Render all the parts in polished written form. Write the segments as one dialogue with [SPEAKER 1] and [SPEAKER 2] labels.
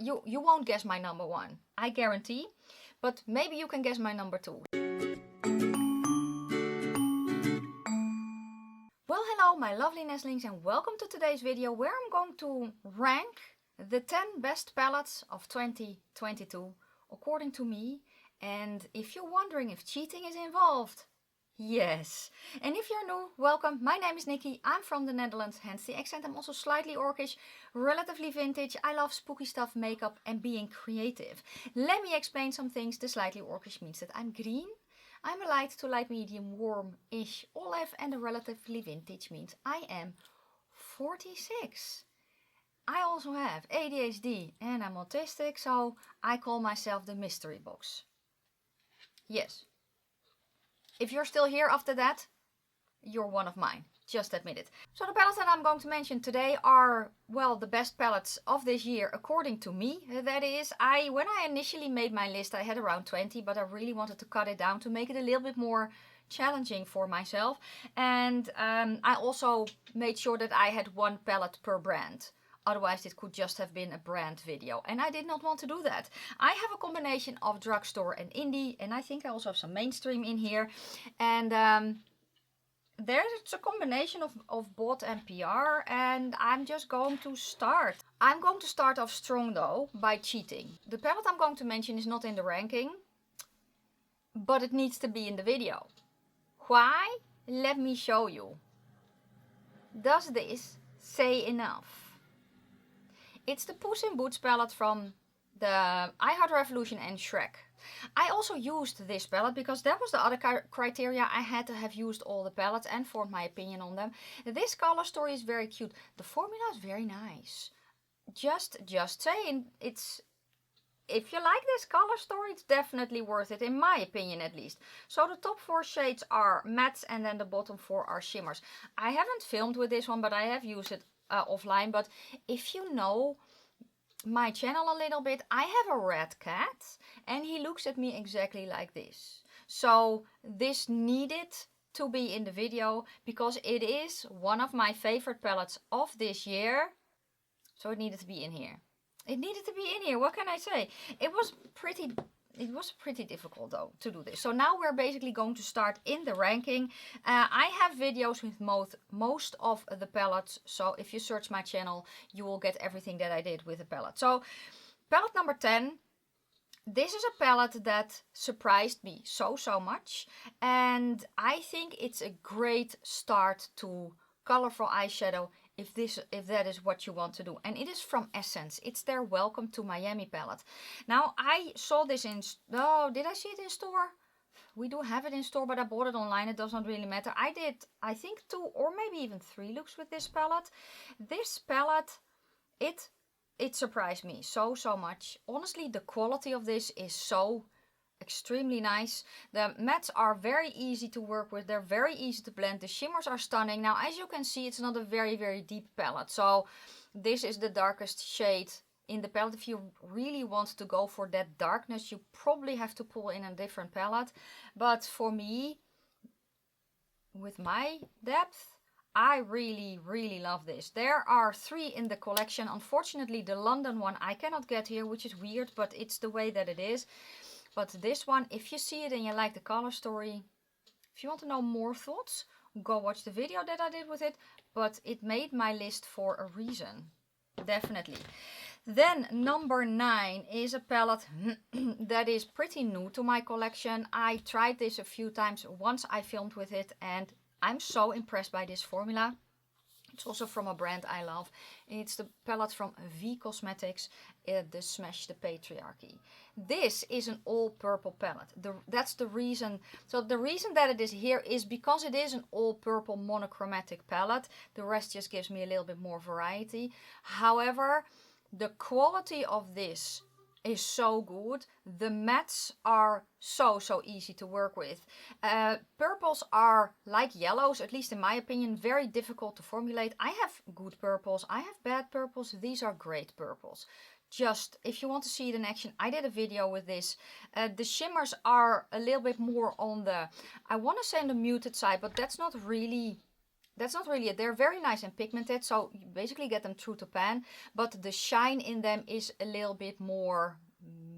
[SPEAKER 1] You won't guess my number 1, I guarantee. But maybe you can guess my number 2. Well, hello my lovely nestlings, and welcome to today's video where I'm going to rank the 10 best palettes of 2022 according to me. And if you're wondering if cheating is involved, yes. And if you're new, welcome. My name is Nikki. I'm from the Netherlands, hence the accent. I'm also slightly orcish, relatively vintage. I love spooky stuff, makeup and being creative. Let me explain some things. The slightly orcish means that I'm green. I'm a light to light medium warm-ish olive, and the relatively vintage means I am 46. I also have ADHD and I'm autistic, so I call myself the mystery box. Yes. If you're still here after that, you're one of mine. Just admit it. So the palettes that I'm going to mention today are, well, the best palettes of this year according to me. That is, when I initially made my list, I had around 20, but I really wanted to cut it down to make it a little bit more challenging for myself. And I also made sure that I had one palette per brand. Otherwise it could just have been a brand video, and I did not want to do that. I have a combination of drugstore and indie, and I think I also have some mainstream in here. And there's a combination of bot and PR, and I'm just going to start. I'm going to start off strong though by cheating. The palette I'm going to mention is not in the ranking, but it needs to be in the video. Why? Let me show you. Does this say enough? It's the Puss in Boots palette from the I Heart Revolution and Shrek. I also used this palette because that was the other criteria. I had to have used all the palettes and formed my opinion on them. This color story is very cute. The formula is very nice. Just saying, if you like this color story, it's definitely worth it, in my opinion at least. So the top 4 shades are mattes, and then the bottom 4 are shimmers. I haven't filmed with this one, but I have used it offline. But if you know my channel a little bit, I have a red cat and he looks at me exactly like this. So this needed to be in the video because it is one of my favorite palettes of this year. So it needed to be in here. It needed to be in here. What can I say? It was pretty difficult though to do this. So now we're basically going to start in the ranking. I have videos with most of the palettes. So if you search my channel, you will get everything that I did with the palette. So palette number 10. This is a palette that surprised me so much. And I think it's a great start to colorful eyeshadow if that is what you want to do. And it is from Essence. It's their Welcome to Miami palette. Now I saw this in, oh, did I see it in store? We do have it in store, but I bought it online. It doesn't really matter. I did, I think 2 or maybe even 3 looks with this palette. This palette, it surprised me so much. Honestly, the quality of this is so extremely nice. The mattes are very easy to work with. They're very easy to blend. The shimmers are stunning. Now, as you can see, it's not a very deep palette. So this is the darkest shade in the palette. If you really want to go for that darkness, you probably have to pull in a different palette. But for me, with my depth, I really love this. There are 3 in the collection. Unfortunately, the London one I cannot get here, which is weird, but it's the way that it is. But this one, if you see it and you like the color story, if you want to know more thoughts, go watch the video that I did with it. But it made my list for a reason. Definitely. Then number 9 is a palette that is pretty new to my collection. I tried this a few times once I filmed with it, and I'm so impressed by this formula. It's also from a brand I love. It's the palette from V Cosmetics, the Smash the Patriarchy. This is an all purple palette. That's the reason. So the reason that it is here is because it is an all purple monochromatic palette. The rest just gives me a little bit more variety. However, the quality of this is so good. The mattes are so easy to work with. Purples are like yellows, at least in my opinion, very difficult to formulate. I have good purples, I have bad purples. These are great purples. Just if you want to see it in action, I did a video with this. The shimmers are a little bit more on the, I want to say on the muted side, but that's not really that's not really it. They're very nice and pigmented, so you basically get them through to pan, but the shine in them is a little bit more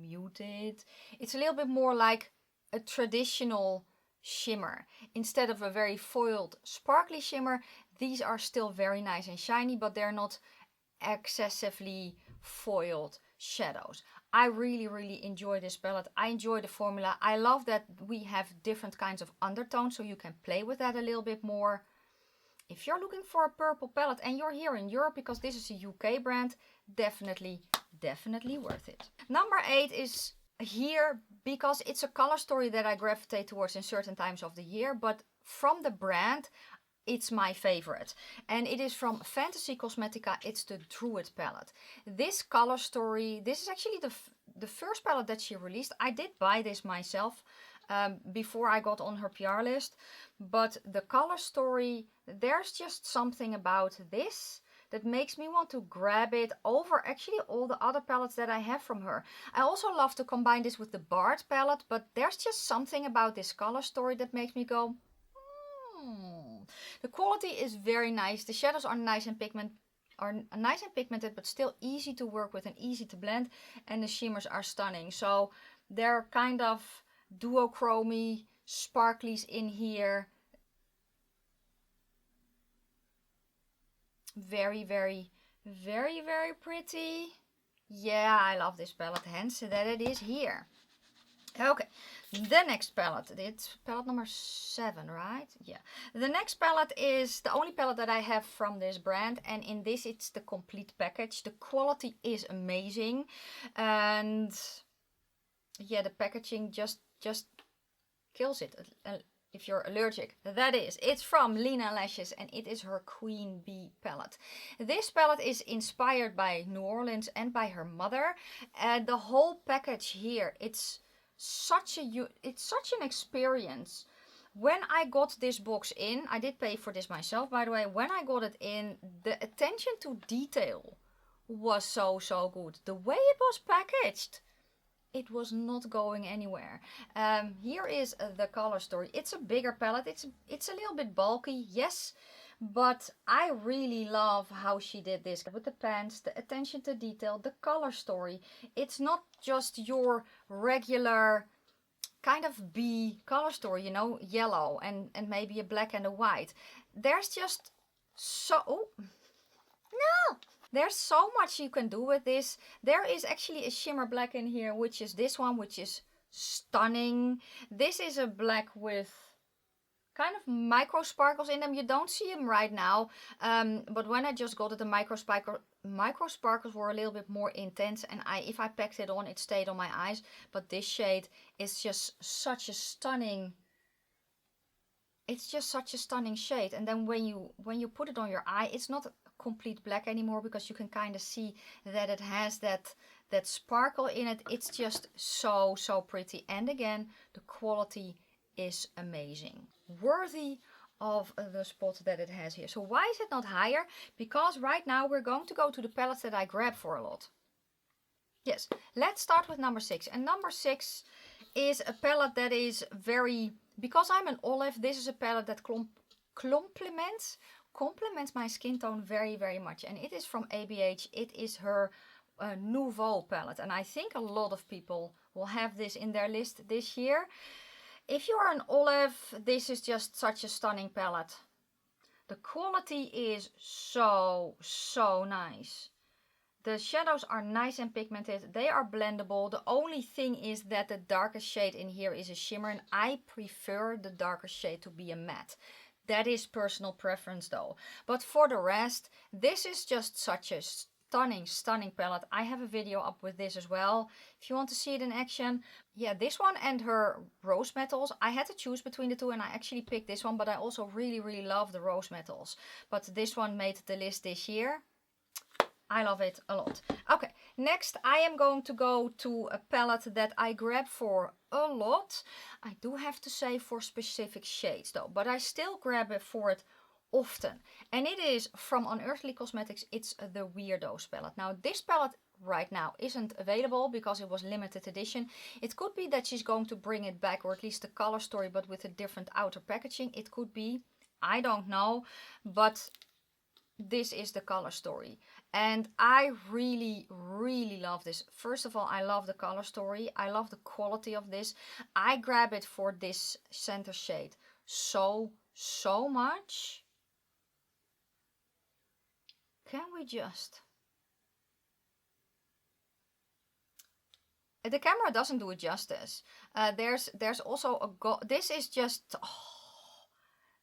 [SPEAKER 1] muted. It's a little bit more like a traditional shimmer. Instead of a very foiled, sparkly shimmer, these are still very nice and shiny, but they're not excessively foiled shadows. I really enjoy this palette. I enjoy the formula. I love that we have different kinds of undertones, so you can play with that a little bit more. If you're looking for a purple palette and you're here in Europe, because this is a UK brand, definitely worth it. Number 8 is here because it's a color story that I gravitate towards in certain times of the year, but from the brand, it's my favorite. And it is from Fantasy Cosmetica. It's the Druid palette. This color story, this is actually the first palette that she released. I did buy this myself before I got on her PR list. But the color story, there's just something about this that makes me want to grab it over actually all the other palettes that I have from her. I also love to combine this with the Bard palette, but there's just something about this color story that makes me go, The quality is very nice. The shadows are nice and pigmented, but still easy to work with and easy to blend. And the shimmers are stunning. So they're kind of duochromy sparklies in here. Very pretty. Yeah, I love this palette, hence that it is here. Okay, the next palette, it's palette number 7, right? Yeah. The next palette is the only palette that I have from this brand, and in this it's the complete package. The quality is amazing, and yeah, the packaging just kills it. If you're allergic, that is. It's from Lena Lashes, and it is her Queen Bee palette. This palette is inspired by New Orleans and by her mother. And the whole package here, it's such an experience. When I got this box in, I did pay for this myself, by the way. When I got it in, the attention to detail was so good. The way it was packaged, it was not going anywhere. Here is the color story. It's a bigger palette. It's a little bit bulky, yes, but I really love how she did this with the pants, the attention to detail, the color story. It's not just your regular kind of bee color story, you know, yellow and maybe a black and a white. There's just there's so much you can do with this. There is actually a shimmer black in here, which is this one, which is stunning. This is a black with kind of micro sparkles in them. You don't see them right now, but when I just got it, the micro sparkles were a little bit more intense, and if I packed it on, it stayed on my eyes. But this shade is just such a stunning. It's just such a stunning shade, and then when you put it on your eye, it's not complete black anymore, because you can kind of see that it has that sparkle in it. It's just so pretty, and again, the quality is amazing, worthy of the spot that it has here. So why is it not higher? Because right now we're going to go to the palettes that I grab for a lot. Yes, let's start with number 6. And number 6 is a palette that is very, because I'm an olive, this is a palette that complements my skin tone very much, and it is from ABH. It is her Nouveau palette, and I think a lot of people will have this in their list this year. If you are an olive, this is just such a stunning palette. The quality is so nice. The shadows are nice and pigmented. They are blendable. The only thing is that the darkest shade in here is a shimmer, and I prefer the darker shade to be a matte. That is personal preference though. But for the rest, this is just such a stunning palette. I have a video up with this as well, if you want to see it in action. Yeah, this one and her rose metals. I had to choose between the two, and I actually picked this one, but I also really love the rose metals. But this one made the list this year. I love it a lot. Okay, next I am going to go to a palette that I grab for a lot. I do have to say for specific shades though, but I still grab it for it often. And it is from Unearthly Cosmetics. It's the Weirdos palette. Now this palette right now isn't available because it was limited edition. It could be that she's going to bring it back, or at least the color story, but with a different outer packaging. It could be. I don't know, but this is the color story. And I really, really love this. First of all, I love the color story. I love the quality of this. I grab it for this center shade so much. Can we just... The camera doesn't do it justice. There's also a this is just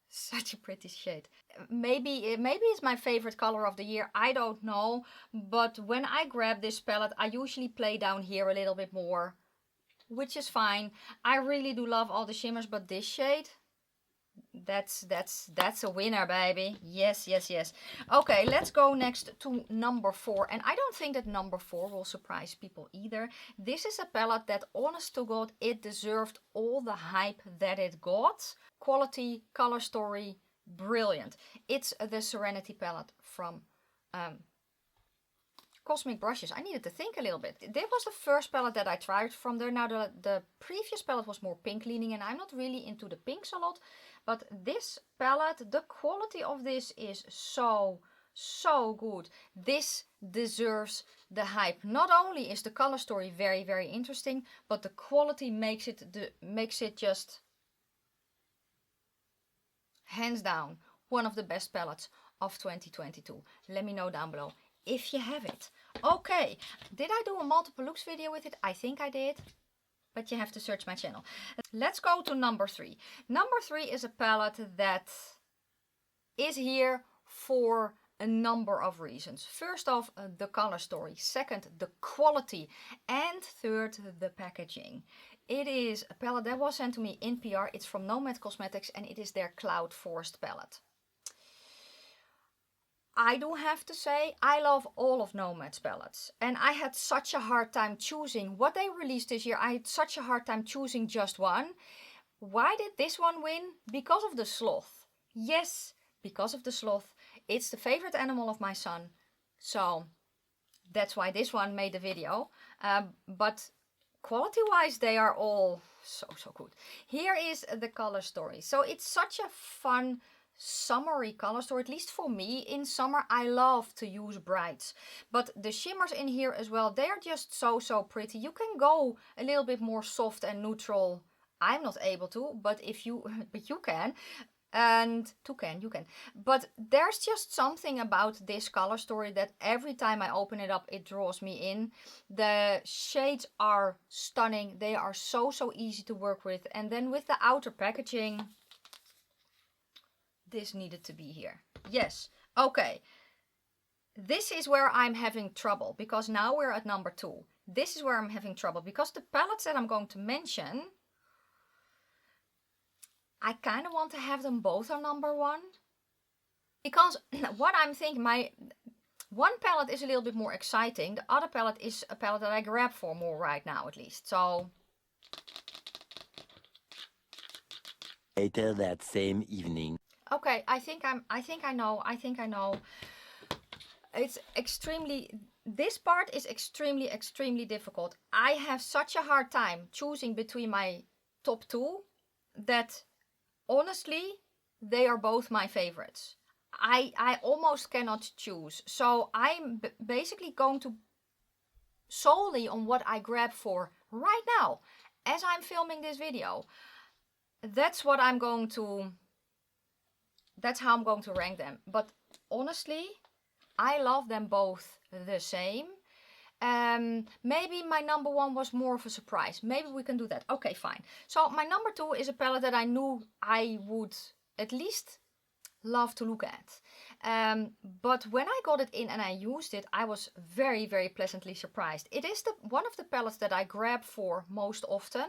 [SPEAKER 1] such a pretty shade. Maybe it's my favorite color of the year. I don't know. But when I grab this palette, I usually play down here a little bit more, which is fine. I really do love all the shimmers, but this shade, that's a winner, baby. Yes. Okay, let's go next to number 4. And I don't think that number 4 will surprise people either. This is a palette that, honest to God, it deserved all the hype that it got. Quality, color story, brilliant. It's the Serenity palette from Cosmic Brushes. I needed to think a little bit. This was the first palette that I tried from there. Now the previous palette was more pink leaning, and I'm not really into the pinks a lot. But this palette, the quality of this is so good. This deserves the hype. Not only is the color story very interesting, but the quality makes it just hands down one of the best palettes of 2022. Let me know down below if you have it. Okay, did I do a multiple looks video with it? I think I did, but you have to search my channel. Let's go to number 3. Number 3 is a palette that is here for a number of reasons. First off, the color story. Second, the quality. And third, the packaging. It is a palette that was sent to me in PR. It's from Nomad Cosmetics, and it is their Cloud Forest palette. I do have to say, I love all of Nomad's palettes. And I had such a hard time choosing what they released this year. I had such a hard time choosing just one. Why did this one win? Because of the sloth. Yes, because of the sloth. It's the favorite animal of my son. So that's why this one made the video. But quality-wise, they are all so good. Here is the color story. So it's such a fun, summery color story, at least for me. In summer I love to use brights, but the shimmers in here as well, they are just so pretty. You can go a little bit more soft and neutral. I'm not able to, but you can, and you can. But there's just something about this color story that every time I open it up, it draws me in. The shades are stunning. They are so easy to work with, and then with the outer packaging, this needed to be here. Yes. Okay. This is where I'm having trouble, because now we're at number 2. This is where I'm having trouble because the palettes that I'm going to mention, I kind of want to have them both on number 1. Because what I'm thinking, my one palette is a little bit more exciting. The other palette is a palette that I grab for more right now, at least. So
[SPEAKER 2] later that same evening.
[SPEAKER 1] Okay, I think I know. It's extremely, this part is extremely difficult. I have such a hard time choosing between my top 2 that honestly, they are both my favorites. I almost cannot choose. So I'm basically going to solely on what I grab for right now as I'm filming this video. That's what I'm going to, that's how I'm going to rank them. But honestly, I love them both the same. Maybe my number 1 was more of a surprise. Maybe we can do that. Okay, fine. So my number 2 is a palette that I knew I would at least love to look at. But when I got it in and I used it, I was very pleasantly surprised. It is one of the palettes that I grab for most often.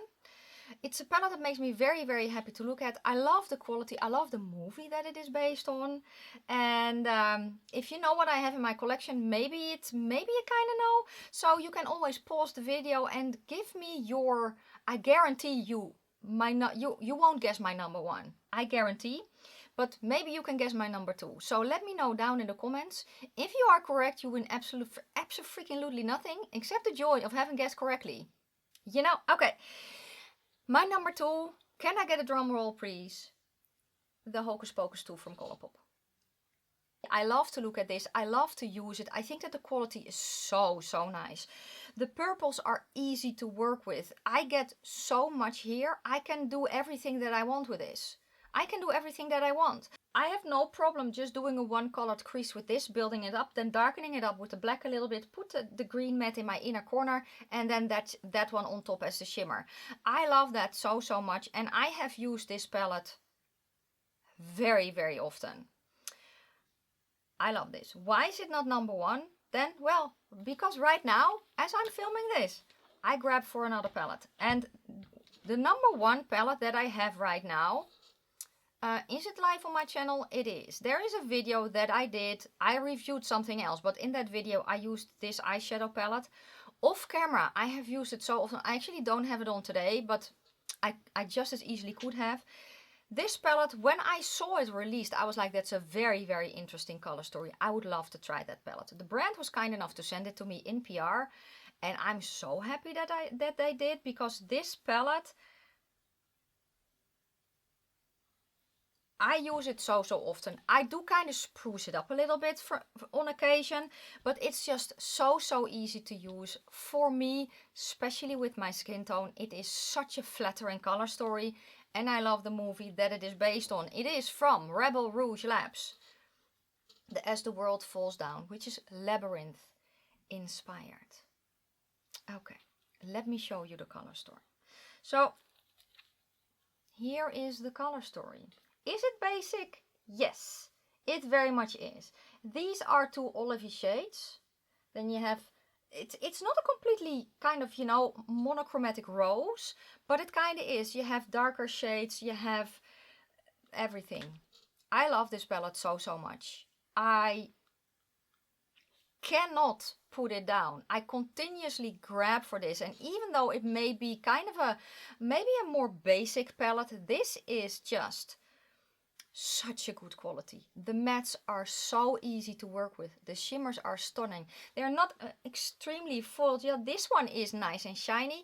[SPEAKER 1] It's a palette that makes me very happy to look at. I love the quality. I love the movie that it is based on. And if you know what I have in my collection, maybe you kind of know. So you can always pause the video and give me your, I guarantee you, you won't guess my number 1. I guarantee. But maybe you can guess my number 2. So let me know down in the comments. If you are correct, you win absolutely nothing except the joy of having guessed correctly. You know? Okay. My number 2, can I get a drum roll, please? the Hocus Pocus 2 from Colourpop. I love to look at this. I love to use it. I think that the quality is so nice. The purples are easy to work with. I get so much here. I can do everything that I want with this. I can do everything that I want. I have no problem just doing a one colored crease with this, building it up, then darkening it up with the black a little bit, put the green matte in my inner corner, and then that one on top as the shimmer. I love that so much, and I have used this palette very often. I love this. Why is it not number one? Then, well, because right now, as I'm filming this, I grab for another palette. And the number one palette that I have right now, is it live on my channel? It is. There is a video that I did. I reviewed something else, but in that video I used this eyeshadow palette. Off camera, I have used it so often. I actually don't have it on today, but I just as easily could have. This palette, when I saw it released, I was like, that's a very interesting color story. I would love to try that palette. The brand was kind enough to send it to me in PR, and I'm so happy that they did, because this palette, I use it so often. I do kind of spruce it up a little bit on occasion, but it's just so easy to use. For me, especially with my skin tone, it is such a flattering color story, and I love the movie that it is based on. It is from Rebel Rouge Labs, As the World Falls Down, which is Labyrinth inspired. Okay, let me show you the color story. So, here is the color story. Is it basic? Yes, it very much is. These are two olivey shades. Then you have, it's not a completely kind of, you know, monochromatic rose, but it kind of is. You have darker shades, you have everything. I love this palette so much. I cannot put it down. I continuously grab for this, and even though it may be kind of maybe a more basic palette, this is just such a good quality. The mattes are so easy to work with. The shimmers are stunning. They're not extremely foiled. Yeah, this one is nice and shiny,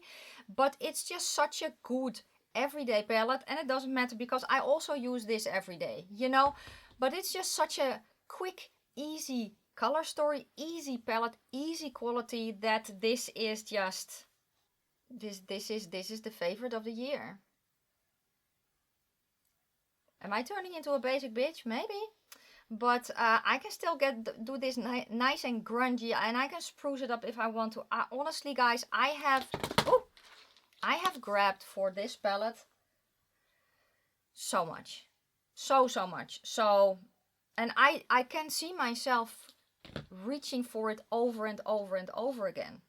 [SPEAKER 1] but it's just such a good everyday palette, and it doesn't matter because I also use this every day, you know. But it's just such a quick, easy color story, easy palette, easy quality, that this is just this is the favorite of the year. Am I turning into a basic bitch? Maybe. But I can still do this nice and grungy, and I can spruce it up if I want to. Honestly, guys, I have grabbed for this palette so much. So much. So, and I can see myself reaching for it over and over again.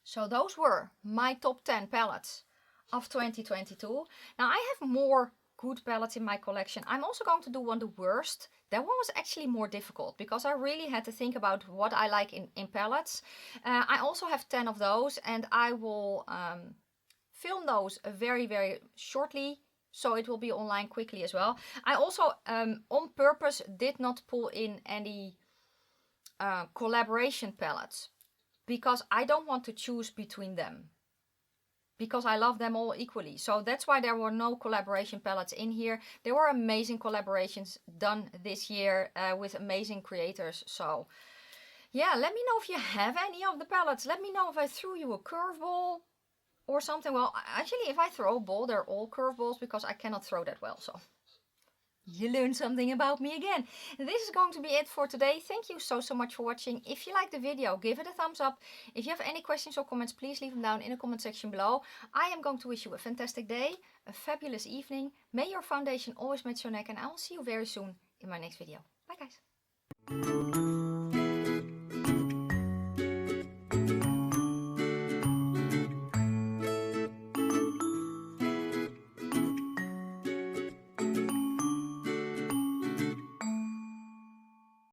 [SPEAKER 1] So those were my top 10 palettes of 2022. Now I have more good palettes in my collection. I'm also going to do one, the worst. That one was actually more difficult because I really had to think about what I like in palettes. I also have 10 of those, and I will film those very shortly, so it will be online quickly as well. I also on purpose did not pull in any collaboration palettes because I don't want to choose between them, because I love them all equally. So that's why there were no collaboration palettes in here. There were amazing collaborations done this year with amazing creators. So yeah, let me know if you have any of the palettes. Let me know if I threw you a curveball or something. Well, actually, if I throw a ball, they're all curveballs because I cannot throw that well. So you learned something about me again. This is going to be it for today. Thank you so much for watching. If you liked the video, give it a thumbs up. If you have any questions or comments, please leave them down in the comment section below. I am going to wish you a fantastic day, a fabulous evening. May your foundation always match your neck, and I will see you very soon in my next video. Bye guys.